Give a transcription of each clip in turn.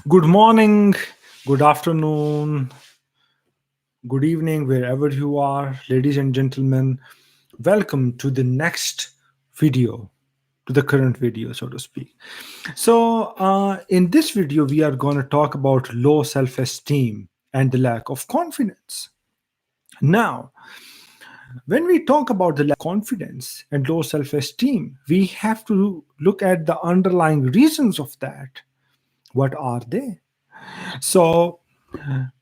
Good morning, good afternoon, good evening, wherever you are, ladies and gentlemen. Welcome to the next video, to the current video, so to speak. In this video, we are going to talk about low self esteem and the lack of confidence. Now, when we talk about the lack of confidence and low self esteem, we have to look at the underlying reasons of that. What are they? So,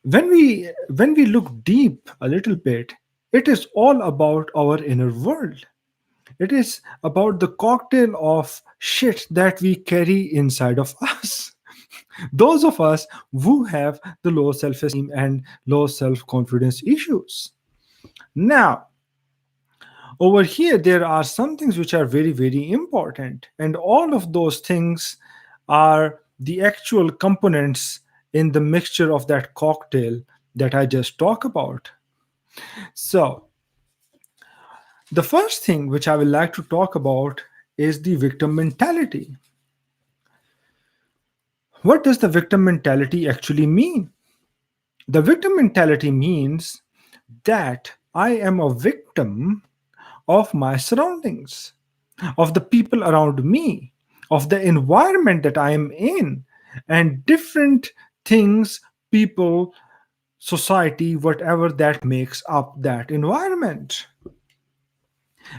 when we look deep a little bit, it is all about our inner world. It is about the cocktail of shit that we carry inside of us. Those of us who have the low self-esteem and low self-confidence issues. Now, over here there are some things which are very very important, and all of those things are the actual components in the mixture of that cocktail that I just talked about. So the first thing which I would like to talk about is the victim mentality. What does the victim mentality actually mean? The victim mentality means that I am a victim of my surroundings, of the people around me, of the environment that I am in, and different things, people, society, whatever that makes up that environment.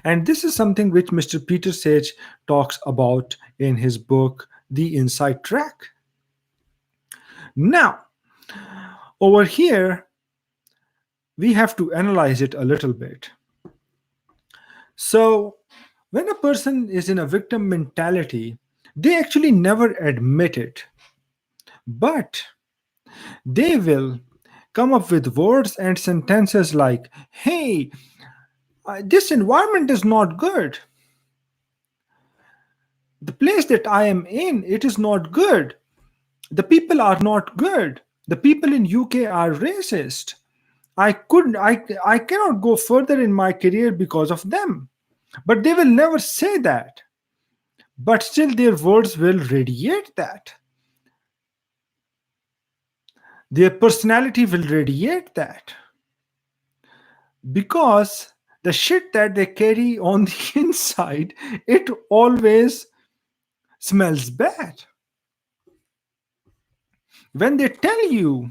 And this is something which Mr. Peter Sage talks about in his book, The Inside Track. Now, over here, we have to analyze it a little bit. So, when a person is in a victim mentality, they actually never admit it, but they will come up with words and sentences like, hey, this environment is not good. The place that I am in, it is not good. The people are not good. The people in UK are racist. I cannot go further in my career because of them. But they will never say that. But still their words will radiate that. Their personality will radiate that. Because the shit that they carry on the inside, it always smells bad. When they tell you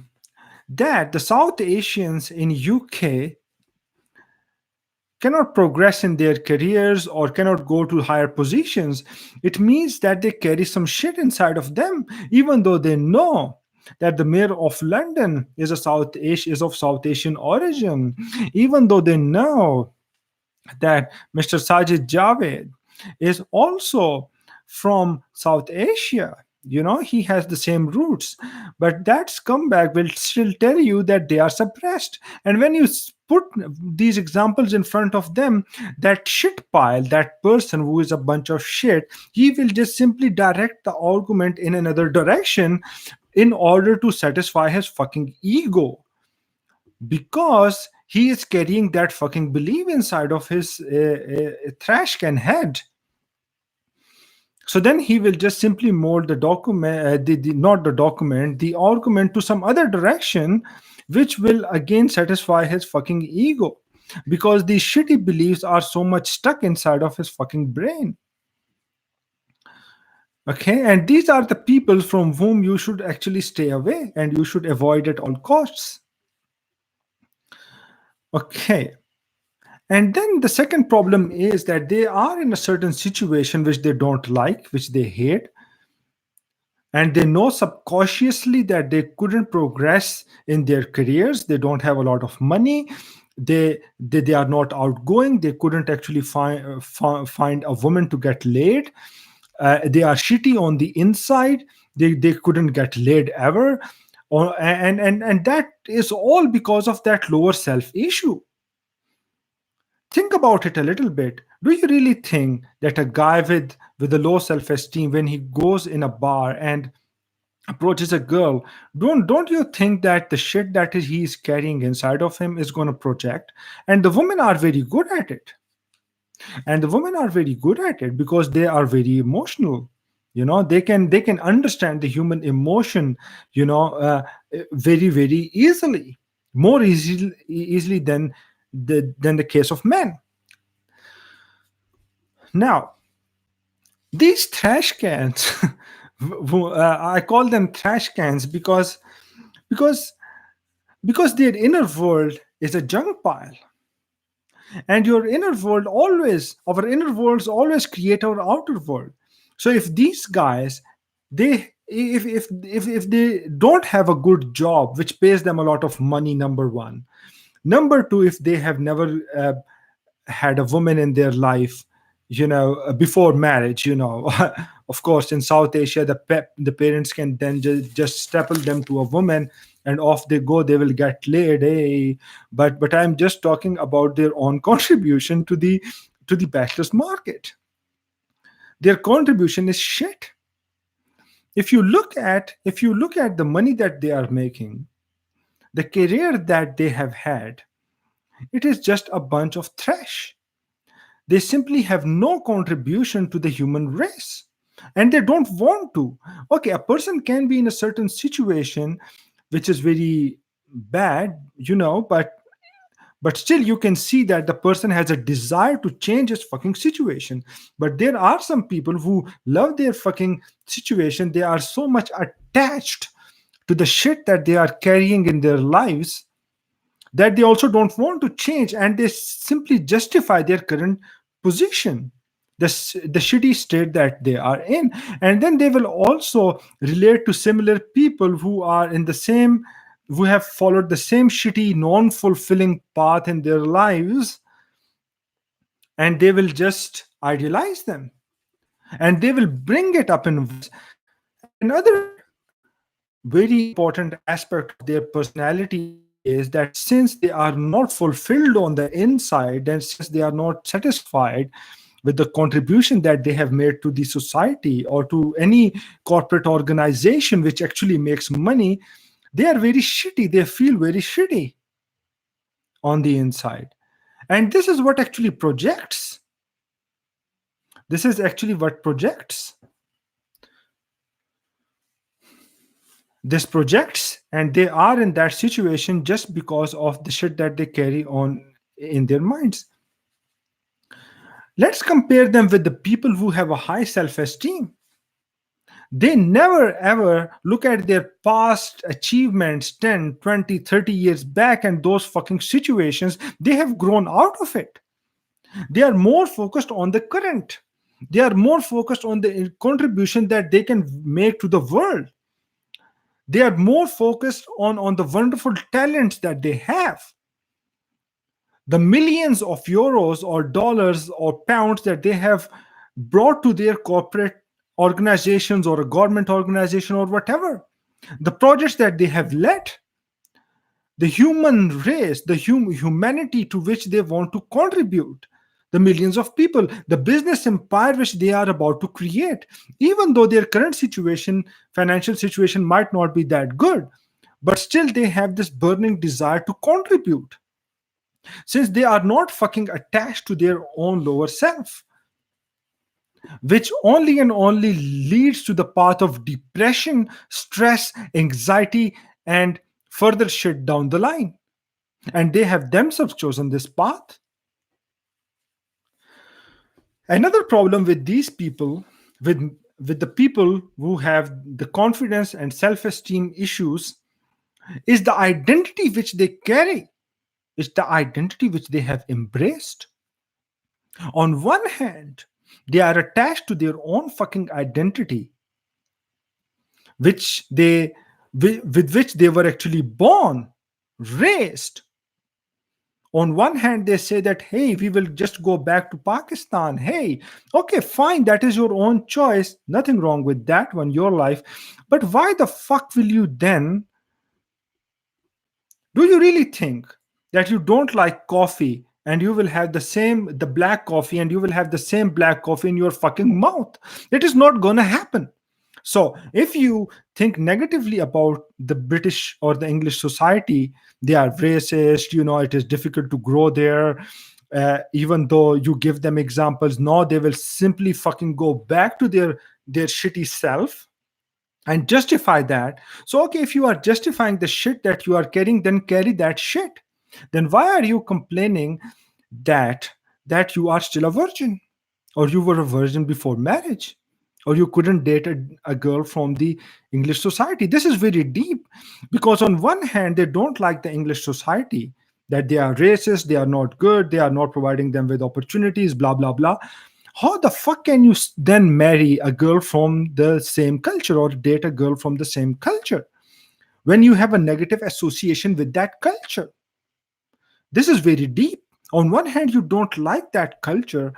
that the South Asians in UK cannot progress in their careers or cannot go to higher positions, it means that they carry some shit inside of them, even though they know that the mayor of London is of South Asian origin, even though they know that Mr. Sajid Javed is also from South Asia. You know, he has the same roots, but that scumbag will still tell you that they are suppressed. And when you put these examples in front of them, that shit pile, that person who is a bunch of shit, he will just simply direct the argument in another direction in order to satisfy his fucking ego, because he is carrying that fucking belief inside of his trash can head. So then he will just simply mold the document, not the document, the argument to some other direction, which will again satisfy his fucking ego, because these shitty beliefs are so much stuck inside of his fucking brain. Okay, and these are the people from whom you should actually stay away and you should avoid at all costs. Okay. And then the second problem is that they are in a certain situation which they don't like, which they hate, and they know subconsciously that they couldn't progress in their careers. They don't have a lot of money. They are not outgoing. They couldn't actually find a woman to get laid. They are shitty on the inside. They couldn't get laid ever. And that is all because of that lower self issue. Think about it a little bit. Do you really think that a guy with a low self-esteem, when he goes in a bar and approaches a girl, don't you think that the shit that he's carrying inside of him is going to project? And the women are very good at it. And the women are very good at it because they are very emotional. They can understand the human emotion, you know uh, very very easily, more easily than the case of men. Now, these trash cans, I call them trash cans because because their inner world is a junk pile, and our inner worlds always create our outer world. So if these guys, they if they don't have a good job which pays them a lot of money, number one. Number two, if they have never had a woman in their life, before marriage, of course, in South Asia, the parents can then just staple them to a woman, and off they go. They will get laid. Hey, but I'm just talking about their own contribution to the bachelor's market. Their contribution is shit. If you look at the money that they are making, the career that they have had, it is just a bunch of trash. They simply have no contribution to the human race, and they don't want to. Okay, a person can be in a certain situation which is very bad, but still you can see that the person has a desire to change his fucking situation. But there are some people who love their fucking situation. They are so much attached to the shit that they are carrying in their lives that they also don't want to change, and they simply justify their current position, the shitty state that they are in. And then they will also relate to similar people who are in the same, who have followed the same shitty non-fulfilling path in their lives, and they will just idealize them, and they will bring it up in words. And another very important aspect of their personality is that since they are not fulfilled on the inside, and since they are not satisfied with the contribution that they have made to the society or to any corporate organization which actually makes money, they are very shitty. They feel very shitty on the inside. And this is what actually projects. This is actually what projects. This projects, and they are in that situation just because of the shit that they carry on in their minds. Let's compare them with the people who have a high self-esteem. They never ever look at their past achievements 10, 20, 30 years back, and those fucking situations. They have grown out of it. They are more focused on the current. They are more focused on the contribution that they can make to the world. They are more focused on the wonderful talents that they have. The millions of euros or dollars or pounds that they have brought to their corporate organizations or a government organization or whatever. The projects that they have led, the human race, the humanity to which they want to contribute, the millions of people, the business empire which they are about to create, even though their current situation, financial situation, might not be that good, but still they have this burning desire to contribute, since they are not fucking attached to their own lower self, which only and only leads to the path of depression, stress, anxiety, and further shit down the line. And they have themselves chosen this path. Another problem with these people, with the people who have the confidence and self-esteem issues, is the identity which they carry. It's the identity which they have embraced. On one hand, they are attached to their own fucking identity, which they with which they were actually born, raised. On one hand, they say that, hey, we will just go back to Pakistan. Hey, okay, fine, that is your own choice. Nothing wrong with that one, your life. But why the fuck will you then? Do you really think that you don't like coffee and you will have the black coffee, and you will have the same black coffee in your fucking mouth? It is not going to happen. So if you think negatively about the British or the English society, they are racist, it is difficult to grow there. Even though you give them examples, no, they will simply fucking go back to their shitty self and justify that. So, okay, if you are justifying the shit that you are carrying, then carry that shit. Then why are you complaining that you are still a virgin, or you were a virgin before marriage, or you couldn't date a girl from the English society? This is very deep, because on one hand they don't like the English society, that they are racist, they are not good, they are not providing them with opportunities, blah blah blah. How the fuck can you then marry a girl from the same culture, or date a girl from the same culture, when you have a negative association with that culture? This is very deep. On one hand, you don't like that culture,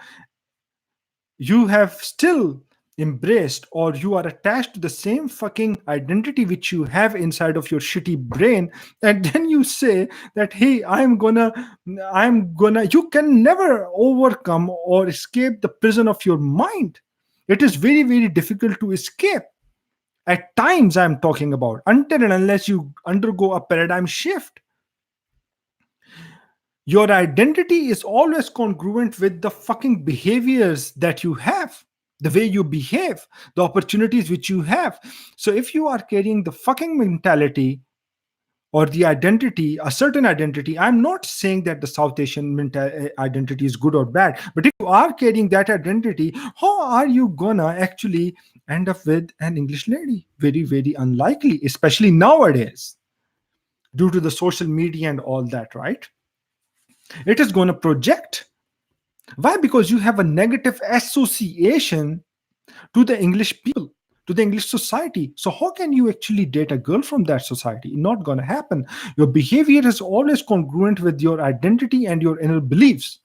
you have still embraced, or you are attached to the same fucking identity which you have inside of your shitty brain, and then you say that, hey, I'm gonna you can never overcome or escape the prison of your mind. It is very, very difficult to escape. At times, I'm talking about, until and unless you undergo a paradigm shift. Your identity is always congruent with the fucking behaviors that you have, the way you behave, the opportunities which you have. So if you are carrying the fucking mentality or the identity, a certain identity, I'm not saying that the South Asian identity is good or bad, but if you are carrying that identity, how are you gonna actually end up with an English lady? Very, very unlikely, especially nowadays, due to the social media and all that, right? It is going to project. Why? Because you have a negative association to the English people, to the English society. So how can you actually date a girl from that society? Not going to happen. Your behavior is always congruent with your identity and your inner beliefs.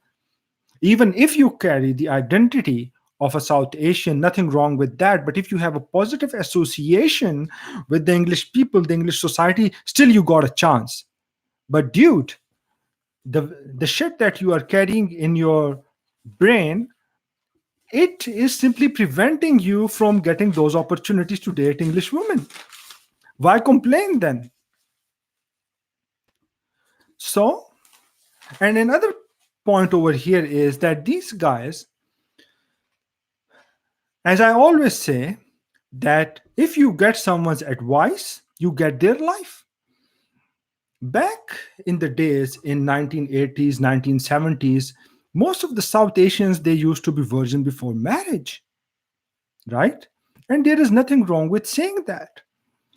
Even if you carry the identity of a South Asian, nothing wrong with that. But if you have a positive association with the English people, the English society, still you got a chance. But dude, the shit that you are carrying in your brain, it is simply preventing you from getting those opportunities to date English women. Why complain then? So, and another point over here is that these guys, as I always say, that if you get someone's advice, you get their life. Back in the days in 1980s, 1970s, most of the South Asians, they used to be virgin before marriage, right? And there is nothing wrong with saying that.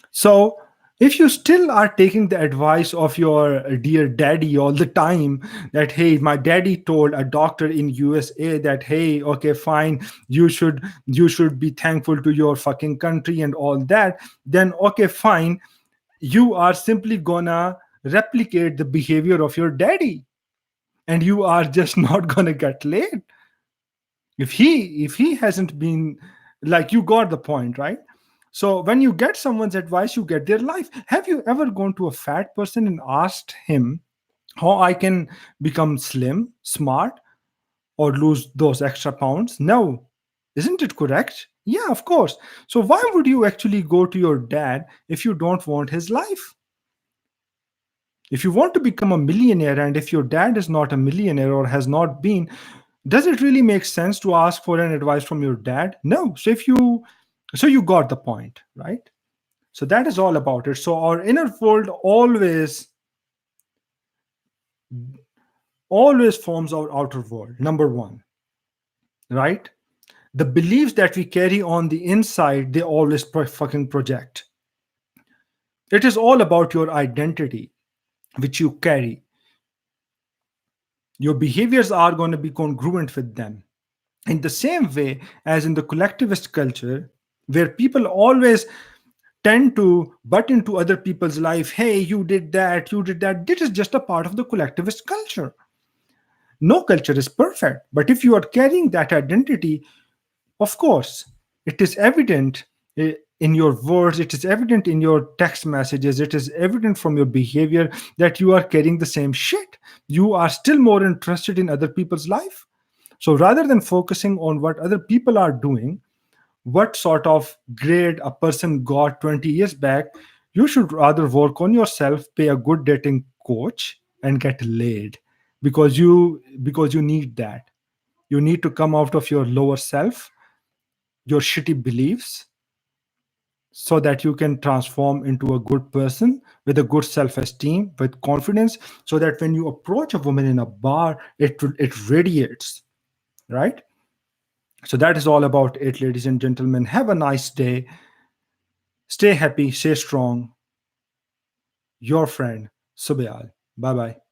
So if you still are taking the advice of your dear daddy all the time, that, hey, my daddy told a doctor in USA that, hey, okay, fine, you should be thankful to your fucking country and all that, then okay, fine, you are simply gonna replicate the behavior of your daddy, and you are just not gonna get laid. If he hasn't been, like, you got the point, right? So when you get someone's advice, you get their life. Have you ever gone to a fat person and asked him how I can become slim, smart, or lose those extra pounds? No. Isn't it correct? Yeah, of course. So why would you actually go to your dad if you don't want his life? If you want to become a millionaire, and if your dad is not a millionaire or has not been, does it really make sense to ask for an advice from your dad? No. So you got the point, right? So that is all about it. So our inner world always forms our outer world. Number one, right? The beliefs that we carry on the inside, they always fucking project. It is all about your identity, which you carry. Your behaviors are going to be congruent with them. In the same way as in the collectivist culture, where people always tend to butt into other people's life, hey, you did that, you did that. This is just a part of the collectivist culture. No culture is perfect, but if you are carrying that identity, of course, it is evident in your words, it is evident in your text messages, it is evident from your behavior that you are carrying the same shit. You are still more interested in other people's life. So rather than focusing on what other people are doing, what sort of grade a person got 20 years back, you should rather work on yourself, pay a good dating coach, and get laid. because you need that. You need to come out of your lower self, your shitty beliefs, so that you can transform into a good person with a good self-esteem, with confidence, so that when you approach a woman in a bar, it radiates, right? So that is all about it, ladies and gentlemen. Have a nice day. Stay happy, stay strong. Your friend Subayal. Bye bye.